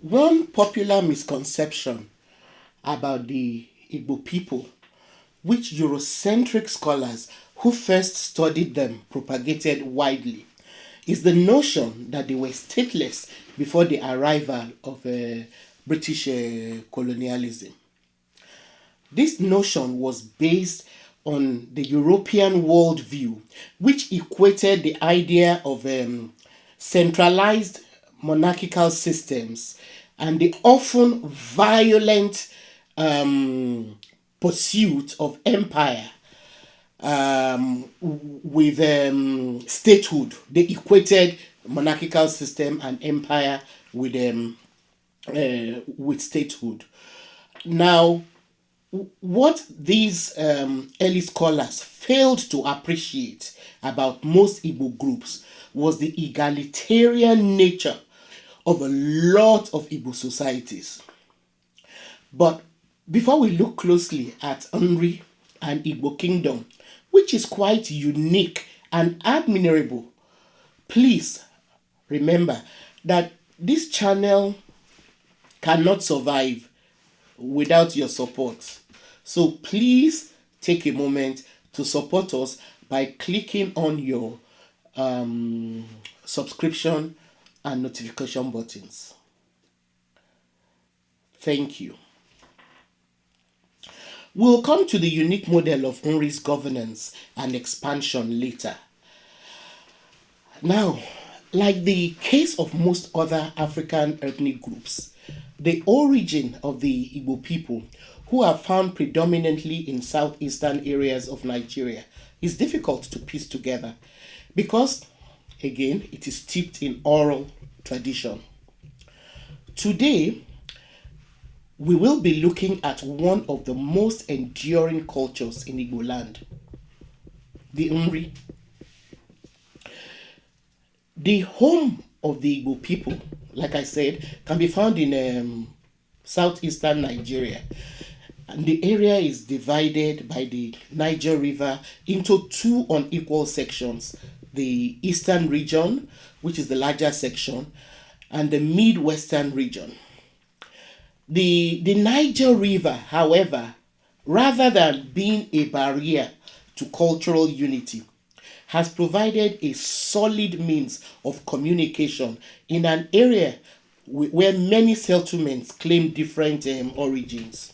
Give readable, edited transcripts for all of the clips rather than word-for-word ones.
One popular misconception about the Igbo people, which Eurocentric scholars who first studied them propagated widely, is the notion that they were stateless before the arrival of British colonialism. This notion was based on the European worldview, which equated the idea of centralized monarchical systems and the often violent pursuit of empire with statehood. They equated monarchical system and empire with statehood. Now, what these early scholars failed to appreciate about most Igbo groups was the egalitarian nature of a lot of Igbo societies. But before we look closely at Nri and Igbo Kingdom, which is quite unique and admirable, please remember that this channel cannot survive without your support. So please take a moment to support us by clicking on your subscription and notification buttons. Thank you. We'll come to the unique model of Nri's governance and expansion later. Now, like the case of most other African ethnic groups, the origin of the Igbo people, who are found predominantly in southeastern areas of Nigeria, is difficult to piece together because, again, it is steeped in oral tradition. Today, we will be looking at one of the most enduring cultures in Igbo land, the Nri. The home of the Igbo people, like I said, can be found in southeastern Nigeria. And the area is divided by the Niger River into two unequal sections: the eastern region, which is the larger section, and the midwestern region. The Niger River, however, rather than being a barrier to cultural unity, has provided a solid means of communication in an area where many settlements claim different origins.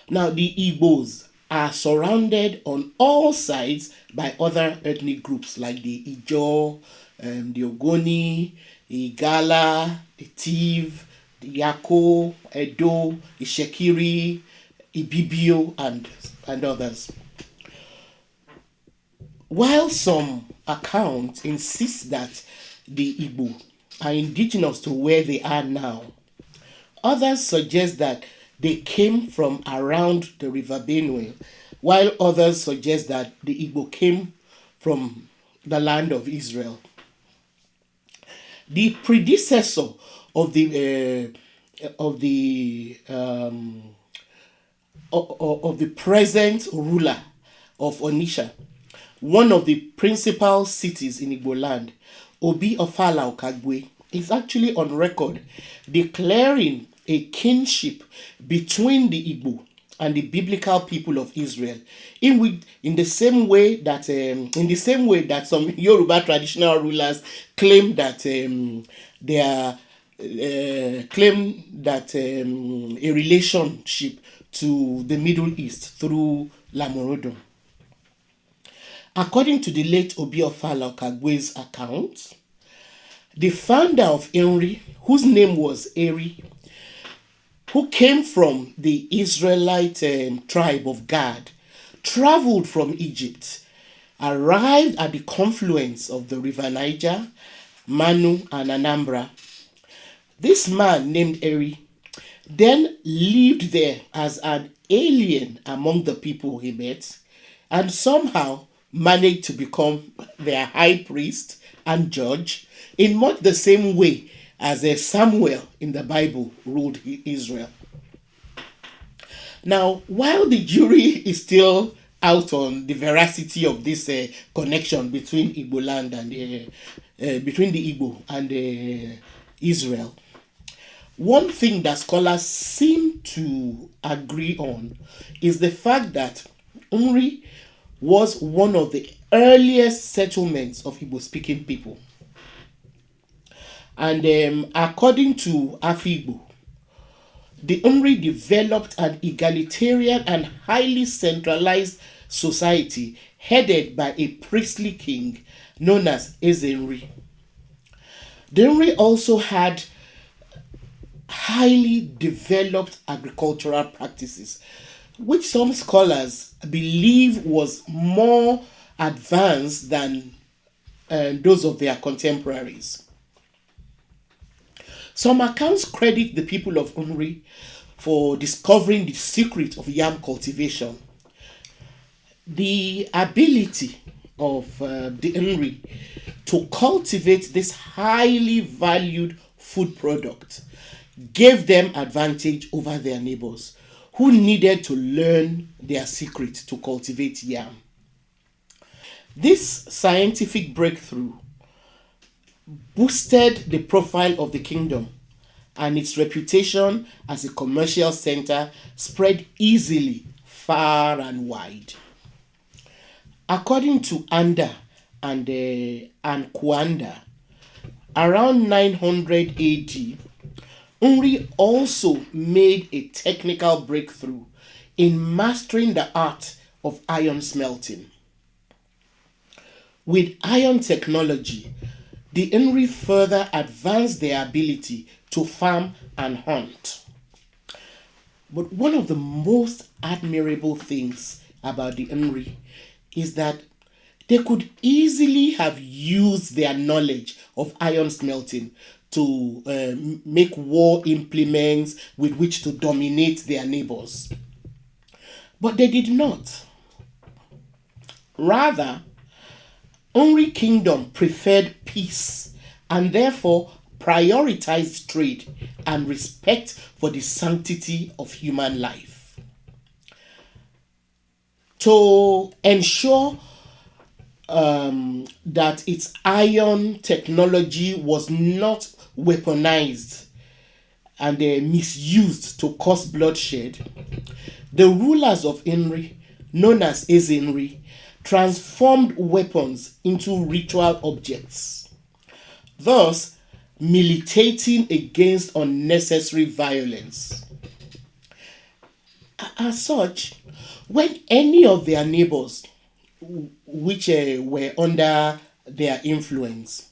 Now, the Igbos are surrounded on all sides by other ethnic groups like the Ijo, the Ogoni, the Igala, the Tiv, the Yako, Edo, the Shekiri, Ibibio, and others. While some accounts insist that the Igbo are indigenous to where they are now, others suggest that they came from around the River Benue, while others suggest that the Igbo came from the land of Israel. The predecessor of the present ruler of Onisha, one of the principal cities in Igbo land, Obi Ofala Okagwe, is actually on record declaring a kinship between the Igbo and the biblical people of Israel, in the same way that some Yoruba traditional rulers claim that a relationship to the Middle East through Lamorodom. According to the late Obi Ofala Okagwe's account, the founder of Nri, whose name was Eri, who came from the Israelite tribe of Gad, traveled from Egypt, arrived at the confluence of the river Niger, Manu, and Anambra. This man named Eri then lived there as an alien among the people he met, and somehow managed to become their high priest and judge in much the same way as Samuel in the Bible ruled Israel. Now, while the jury is still out on the veracity of this connection between Igbo land and between the Igbo and Israel, one thing that scholars seem to agree on is the fact that Nri was one of the earliest settlements of Igbo speaking people. And according to Afikbo, the Nri developed an egalitarian and highly centralized society headed by a priestly king known as Ezenri. The Nri also had highly developed agricultural practices, which some scholars believe was more advanced than those of their contemporaries. Some accounts credit the people of Nri for discovering the secret of yam cultivation. The ability of the Nri to cultivate this highly valued food product gave them advantage over their neighbors who needed to learn their secret to cultivate yam. This scientific breakthrough boosted the profile of the kingdom, and its reputation as a commercial center spread easily far and wide. According to Anda and Kuanda, around 900 AD, Nri also made a technical breakthrough in mastering the art of iron smelting. With iron technology, the Nri further advanced their ability to farm and hunt. But one of the most admirable things about the Nri is that they could easily have used their knowledge of iron smelting to make war implements with which to dominate their neighbors. But they did not. Rather, Nri Kingdom preferred peace and therefore prioritized trade and respect for the sanctity of human life. To ensure that its iron technology was not weaponized and misused to cause bloodshed, the rulers of Nri, known as Ezenri, transformed weapons into ritual objects, thus militating against unnecessary violence. As such, when any of their neighbors, which were under their influence,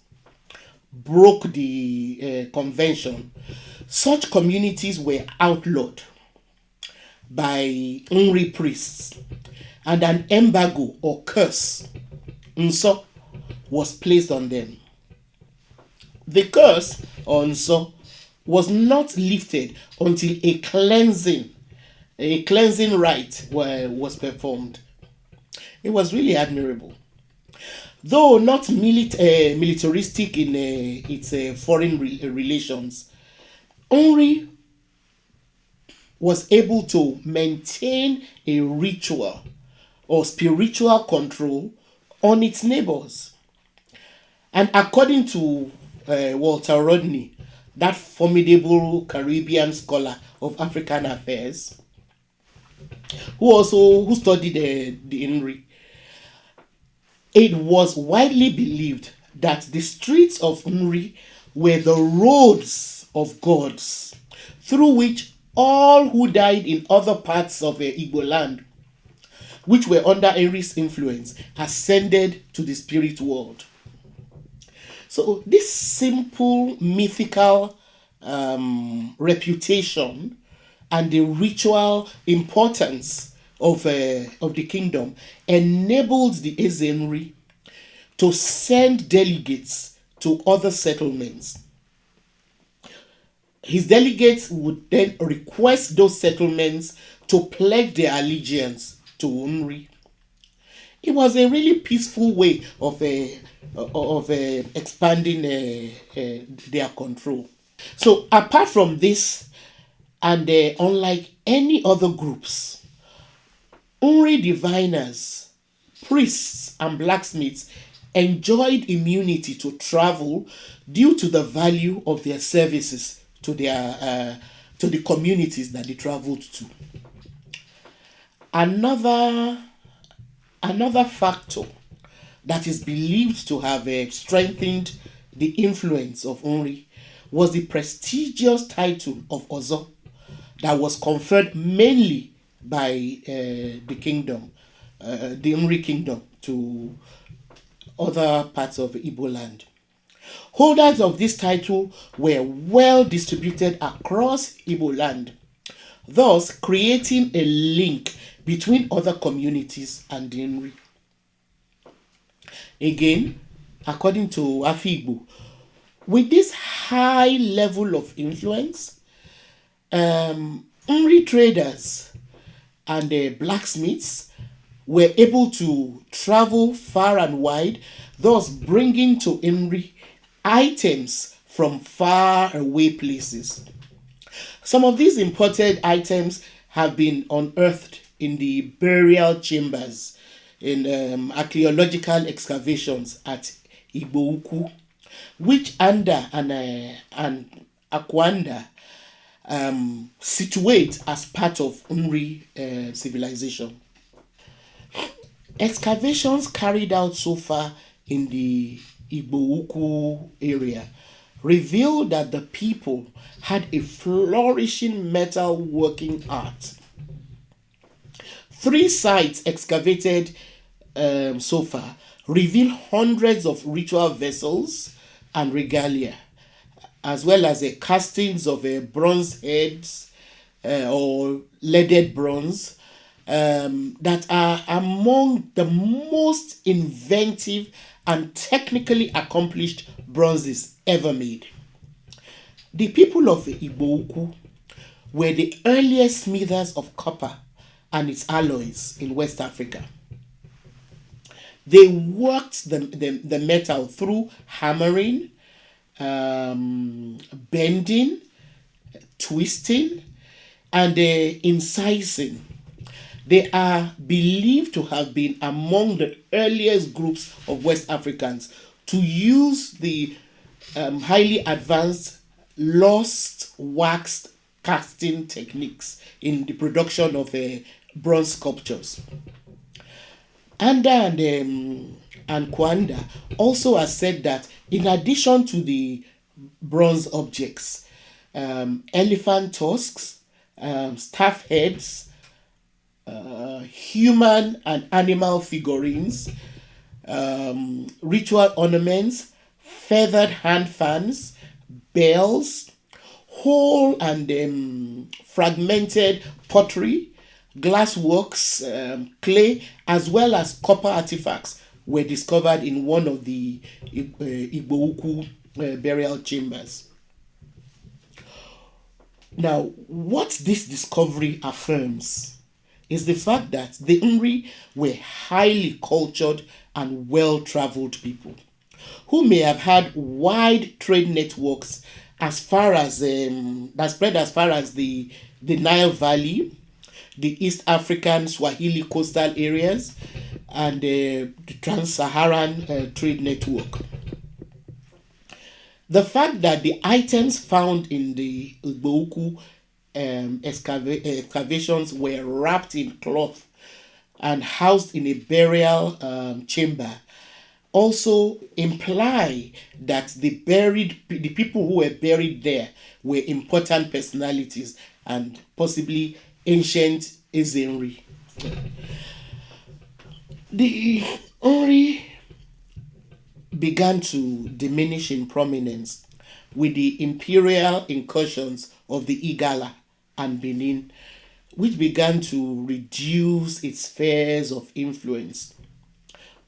broke the convention, such communities were outlawed by Nri priests, and an embargo or curse nso was placed on them. The curse or nso was not lifted until a cleansing rite was performed. It was really admirable. Though not militaristic in its foreign relations, Nri was able to maintain a ritual or spiritual control on its neighbors. And according to Walter Rodney, that formidable Caribbean scholar of African affairs, who studied the Nri, it was widely believed that the streets of Nri were the roads of gods through which all who died in other parts of Igbo land, which were under Nri's influence, ascended to the spirit world. So this simple mythical reputation and the ritual importance of the kingdom enabled the Ezenri to send delegates to other settlements. His delegates would then request those settlements to pledge their allegiance to Nri. It was a really peaceful way of expanding their control. So apart from this, and unlike any other groups, Nri diviners, priests, and blacksmiths enjoyed immunity to travel due to the value of their services to the communities that they traveled to. Another another factor that is believed to have strengthened the influence of Nri was the prestigious title of Ozo that was conferred mainly by the kingdom, the Nri Kingdom, to other parts of Igbo land. Holders of this title were well distributed across Igbo land, thus creating a link between other communities and the Nri. Again, according to Afikbo, with this high level of influence, Nri traders and blacksmiths were able to travel far and wide, thus bringing to Nri items from far away places. Some of these imported items have been unearthed in the burial chambers in archaeological excavations at Igbo, which Anda and Akwanda situate as part of Nri civilization. Excavations carried out so far in the Igbo area reveal that the people had a flourishing metal working art. Three sites excavated so far reveal hundreds of ritual vessels and regalia, as well as castings of bronze heads or leaded bronze that are among the most inventive and technically accomplished bronzes ever made. The people of Igbo were the earliest smithers of copper and its alloys in West Africa. They worked the metal through hammering, bending, twisting, and incising. They are believed to have been among the earliest groups of West Africans to use the highly advanced lost waxed casting techniques in the production of bronze sculptures. Anda and Kwanda also has said that in addition to the bronze objects, elephant tusks, staff heads, human and animal figurines, ritual ornaments, feathered hand fans, bells, whole and fragmented pottery, glassworks, clay, as well as copper artifacts were discovered in one of the Igbo burial chambers. Now, what this discovery affirms is the fact that the Nri were highly cultured and well traveled people who may have had wide trade networks as far as that spread as far as the Nile Valley, the East African Swahili coastal areas, and the Trans-Saharan trade network. The fact that the items found in the Igbo excavations were wrapped in cloth and housed in a burial chamber also imply that the people who were buried there were important personalities and possibly ancient Ezenri. The Ori began to diminish in prominence with the imperial incursions of the Igala and Benin, which began to reduce its spheres of influence.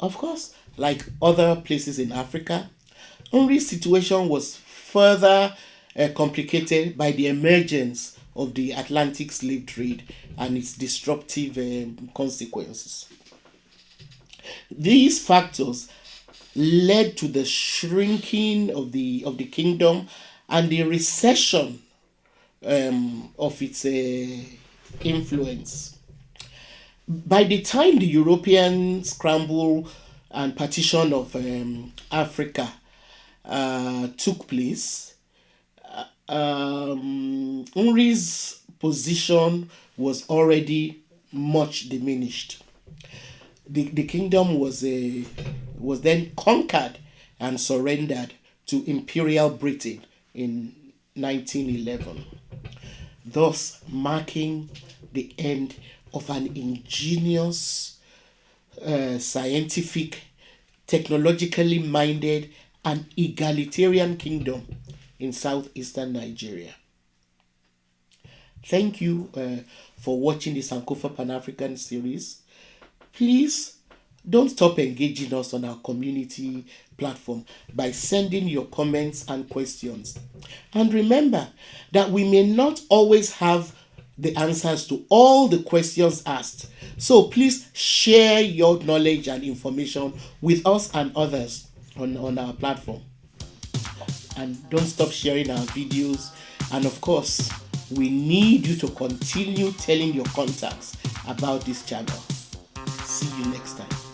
Of course, like other places in Africa, Nri's situation was further complicated by the emergence of the Atlantic slave trade and its disruptive consequences. These factors led to the shrinking of the kingdom and the recession of its influence. By the time the European scramble and partition of Africa took place, Nri's position was already much diminished. The kingdom was then conquered and surrendered to Imperial Britain in 1911, thus marking the end of an ingenious, scientific, technologically minded, and egalitarian kingdom in southeastern Nigeria. Thank you for watching the Sankofa Pan African series. Please don't stop engaging us on our community platform by sending your comments and questions. And remember that we may not always have the answers to all the questions asked. So please share your knowledge and information with us and others on our platform. And don't stop sharing our videos. And of course, we need you to continue telling your contacts about this channel. See you next time.